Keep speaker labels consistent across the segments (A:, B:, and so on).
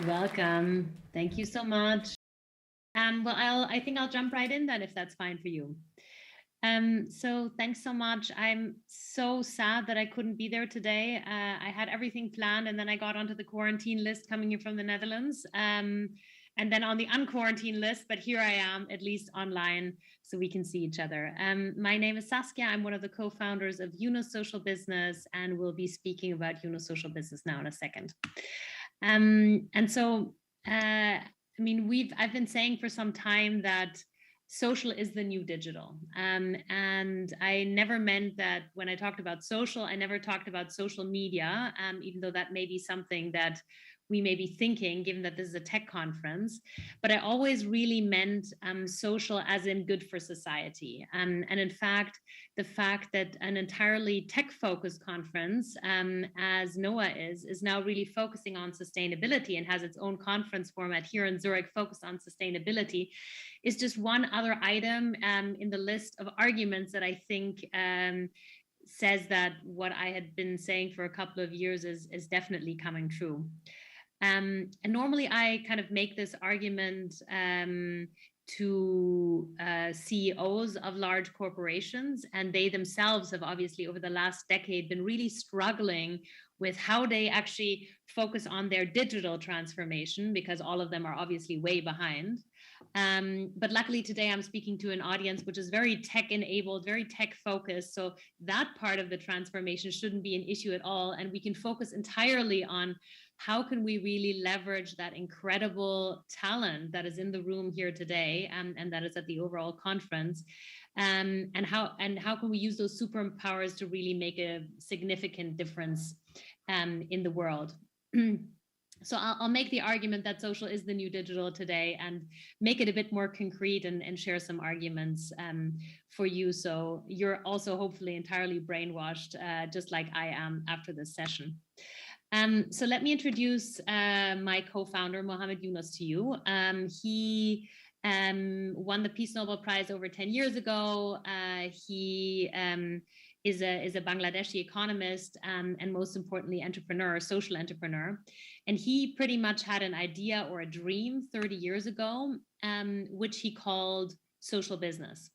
A: Welcome. Thank you so much. Well, I think I'll jump right in then if that's fine for you. So thanks so much. I'm so sad that I couldn't be there today. I had everything planned and then I got onto the quarantine list coming in from the Netherlands. And then on the unquarantine list, but here I am, at least online, so we can see each other. My name is Saskia. I'm one of the co-founders of Yunus Social Business, and we'll be speaking about Yunus Social Business now in a second. And so, I've been saying for some time that social is the new digital. And I never meant that when I talked about social, I never talked about social media, even though that may be something that we may be thinking, given that this is a tech conference. But I always really meant social as in good for society. And in fact, the fact that an entirely tech-focused conference, as NOAH is now really focusing on sustainability and has its own conference format here in Zurich focused on sustainability, is just one other item in the list of arguments that I think says that what I had been saying for a couple of years is definitely coming true. And normally I kind of make this argument to CEOs of large corporations, and they themselves have obviously over the last decade been really struggling with how they actually focus on their digital transformation, because all of them are obviously way behind. But luckily today I'm speaking to an audience which is very tech enabled, very tech focused. So that part of the transformation shouldn't be an issue at all. And we can focus entirely on how can we really leverage that incredible talent that is in the room here today and that is at the overall conference, and how can we use those superpowers to really make a significant difference in the world. So I'll make the argument that social is the new digital today and make it a bit more concrete and share some arguments for you. So you're also hopefully entirely brainwashed, just like I am after this session. So let me introduce my co-founder, Mohammed Yunus, to you. He won the Peace Nobel Prize over 10 years ago. He is a Bangladeshi economist and most importantly, entrepreneur, social entrepreneur. And he pretty much had an idea or a dream 30 years ago, which he called social business.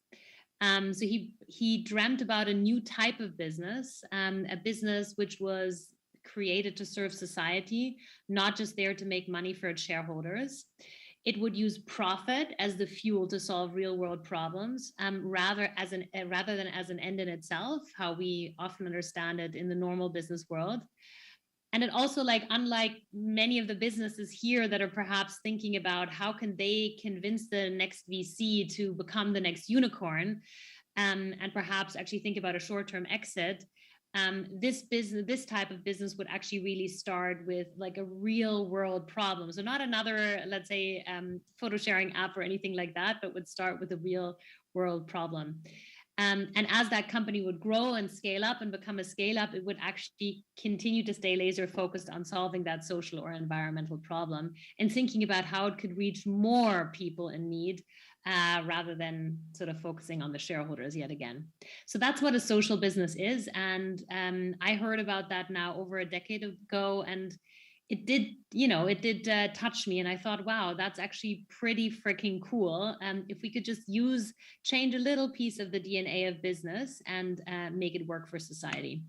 A: So he dreamt about a new type of business, a business which was created to serve society, not just there to make money for its shareholders. It would use profit as the fuel to solve real world problems, rather than as an end in itself, how we often understand it in the normal business world. And it also, unlike many of the businesses here that are perhaps thinking about how can they convince the next VC to become the next unicorn, and perhaps actually think about a short-term exit, this type of business would actually really start with like a real world problem. So not another, let's say, photo sharing app or anything like that, but would start with a real world problem. And as that company would grow and scale up and become a scale up, it would actually continue to stay laser focused on solving that social or environmental problem and thinking about how it could reach more people in need, rather than sort of focusing on the shareholders yet again. So that's what a social business is. And I heard about that now over a decade ago, and it did touch me. And I thought, wow, that's actually pretty freaking cool. If we could just change a little piece of the DNA of business and make it work for society.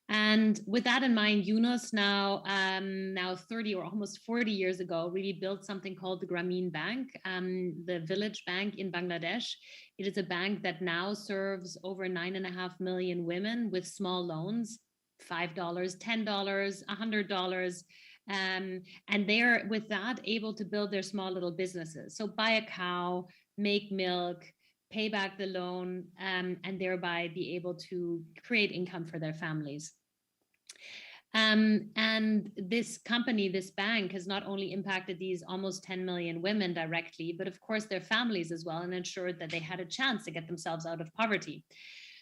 A: And with that in mind, Yunus now 30 or almost 40 years ago, really built something called the Grameen Bank, the village bank in Bangladesh. It is a bank that now serves over 9.5 million women with small loans, $5, $10, $100. And they're, with that, able to build their small little businesses. So buy a cow, make milk, pay back the loan, and thereby be able to create income for their families. And this company, this bank, has not only impacted these almost 10 million women directly, but of course their families as well, and ensured that they had a chance to get themselves out of poverty.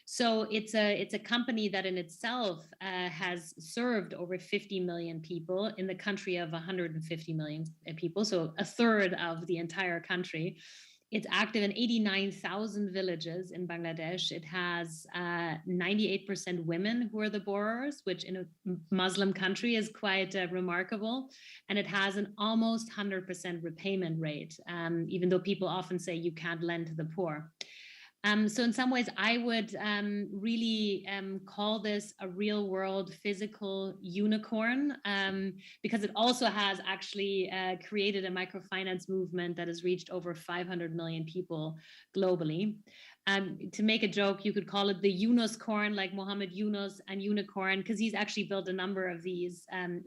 A: So it's a company that in itself has served over 50 million people in the country of 150 million people, so a third of the entire country. It's active in 89,000 villages in Bangladesh. It has 98% women who are the borrowers, which in a Muslim country is quite remarkable. And it has an almost 100% repayment rate, even though people often say you can't lend to the poor. So in some ways, I would really call this a real world physical unicorn, because it also has actually created a microfinance movement that has reached over 500 million people globally. To make a joke, you could call it the Yunus corn, like Mohammed Yunus and unicorn, because he's actually built a number of these,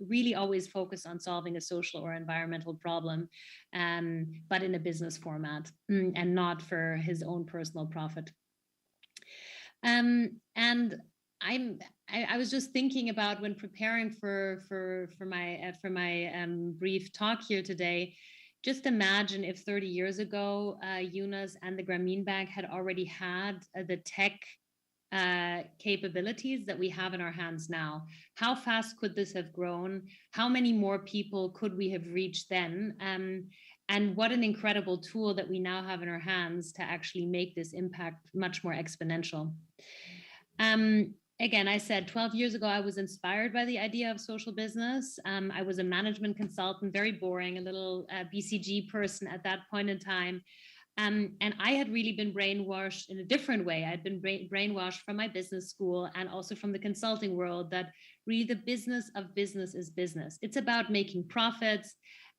A: really always focused on solving a social or environmental problem, but in a business format and not for his own personal profit. And I was just thinking about, when preparing for my brief talk here today, just imagine if 30 years ago, Yunus and the Grameen Bank had already had the tech capabilities that we have in our hands now. How fast could this have grown? How many more people could we have reached then? And what an incredible tool that we now have in our hands to actually make this impact much more exponential. Again, I said 12 years ago, I was inspired by the idea of social business. I was a management consultant, very boring, a little BCG person at that point in time. And I had really been brainwashed in a different way. I'd been brainwashed from my business school and also from the consulting world that really the business of business is business. It's about making profits.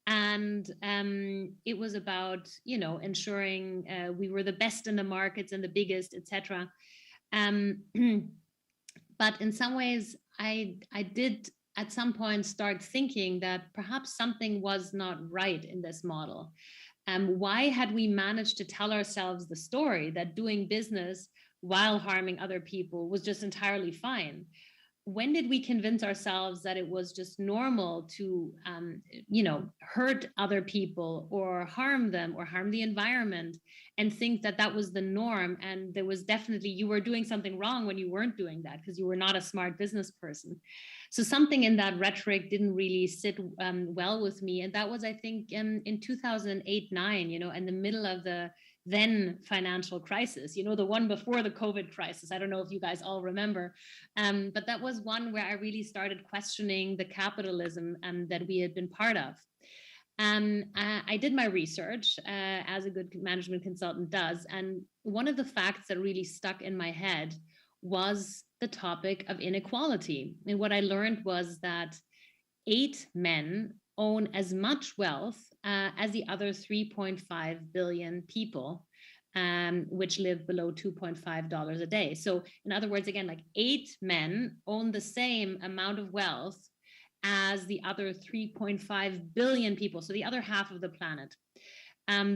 A: And it was about, ensuring we were the best in the markets and the biggest, etc. But in some ways, I did at some point start thinking that perhaps something was not right in this model. Why had we managed to tell ourselves the story that doing business while harming other people was just entirely fine? When did we convince ourselves that it was just normal to, hurt other people or harm them or harm the environment, and think that that was the norm? And there was definitely, you were doing something wrong when you weren't doing that because you were not a smart business person. So something in that rhetoric didn't really sit well with me. And that was, I think, in 2008-9, in the middle of the then financial crisis, the one before the COVID crisis. I don't know if you guys all remember, but that was one where I really started questioning the capitalism that we had been part of. I did my research, as a good management consultant does. And one of the facts that really stuck in my head was the topic of inequality. And what I learned was that 8 men own as much wealth as the other 3.5 billion people, which live below $2.5 a day. So in other words, again, like 8 men own the same amount of wealth as the other 3.5 billion people, so the other half of the planet.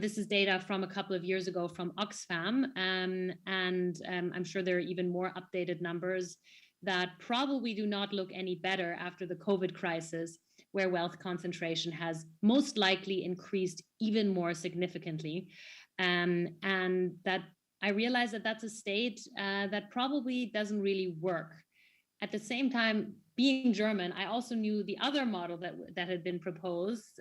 A: This is data from a couple of years ago from Oxfam, and I'm sure there are even more updated numbers that probably do not look any better after the COVID crisis, where wealth concentration has most likely increased even more significantly. And that I realize that that's a state that probably doesn't really work. At the same time, being German, I also knew the other model that had been proposed,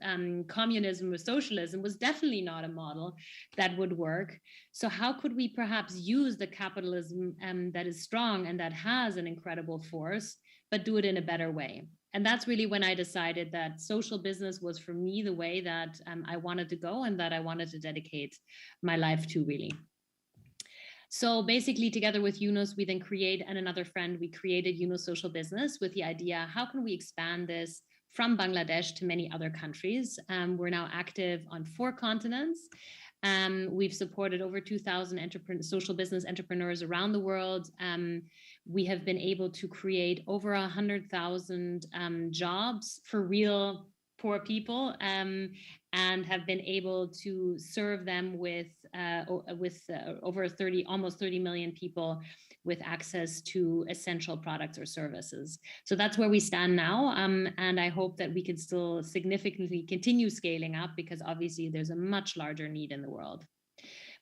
A: communism or socialism, was definitely not a model that would work. So how could we perhaps use the capitalism that is strong and that has an incredible force, but do it in a better way? And that's really when I decided that social business was, for me, the way that I wanted to go and that I wanted to dedicate my life to, really. So basically, together with Yunus, we then and another friend, we created Yunus Social Business with the idea, how can we expand this from Bangladesh to many other countries? We're now active on 4 continents. We've supported over 2,000 social business entrepreneurs around the world. We have been able to create over 100,000 jobs for real poor people, and have been able to serve them with almost 30 million people with access to essential products or services. So that's where we stand now, and I hope that we can still significantly continue scaling up, because obviously there's a much larger need in the world.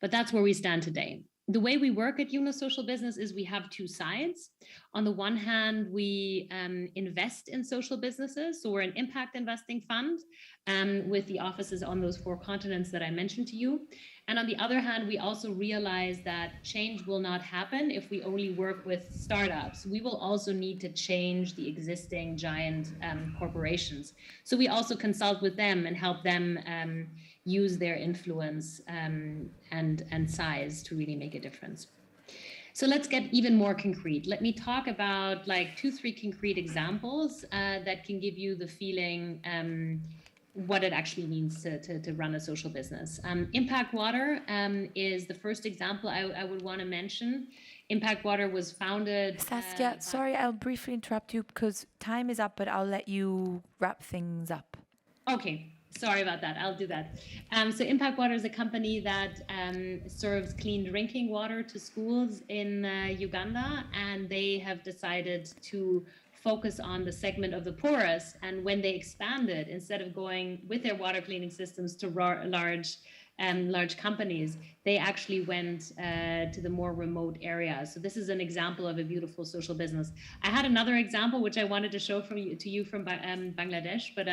A: But that's where we stand today. The way we work at Yunus Social Business is we have 2 sides. On the one hand, we invest in social businesses. So we're an impact investing fund with the offices on those 4 continents that I mentioned to you. And on the other hand, we also realize that change will not happen if we only work with startups. We will also need to change the existing giant corporations. So we also consult with them and help them use their influence and size to really make a difference. So let's get even more concrete. Let me talk about like 2-3 concrete examples that can give you the feeling what it actually means to run a social business. Impact Water is the first example I would want to mention. Impact Water was founded...
B: Saskia, sorry, I'll briefly interrupt you because time is up, but I'll let you wrap things up.
A: Okay, sorry about that. I'll do that. So Impact Water is a company that serves clean drinking water to schools in Uganda, and they have decided to focus on the segment of the poorest. And when they expanded, instead of going with their water cleaning systems to large companies, they actually went to the more remote areas. So this is an example of a beautiful social business. I had another example which I wanted to show to you from Bangladesh, but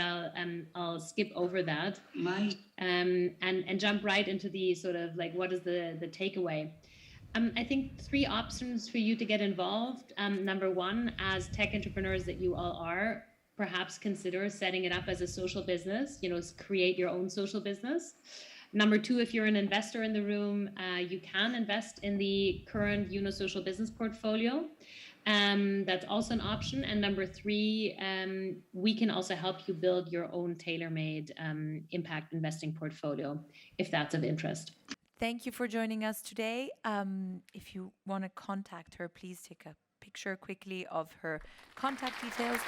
A: I'll skip over that and jump right into the sort of like what is the takeaway. I think 3 options for you to get involved. Number 1, as tech entrepreneurs that you all are, perhaps consider setting it up as a social business, create your own social business. Number 2, if you're an investor in the room, you can invest in the current Yunus social business portfolio. That's also an option. And number 3, we can also help you build your own tailor-made impact investing portfolio, if that's of interest.
B: Thank you for joining us today. If you want to contact her, please take a picture quickly of her contact details.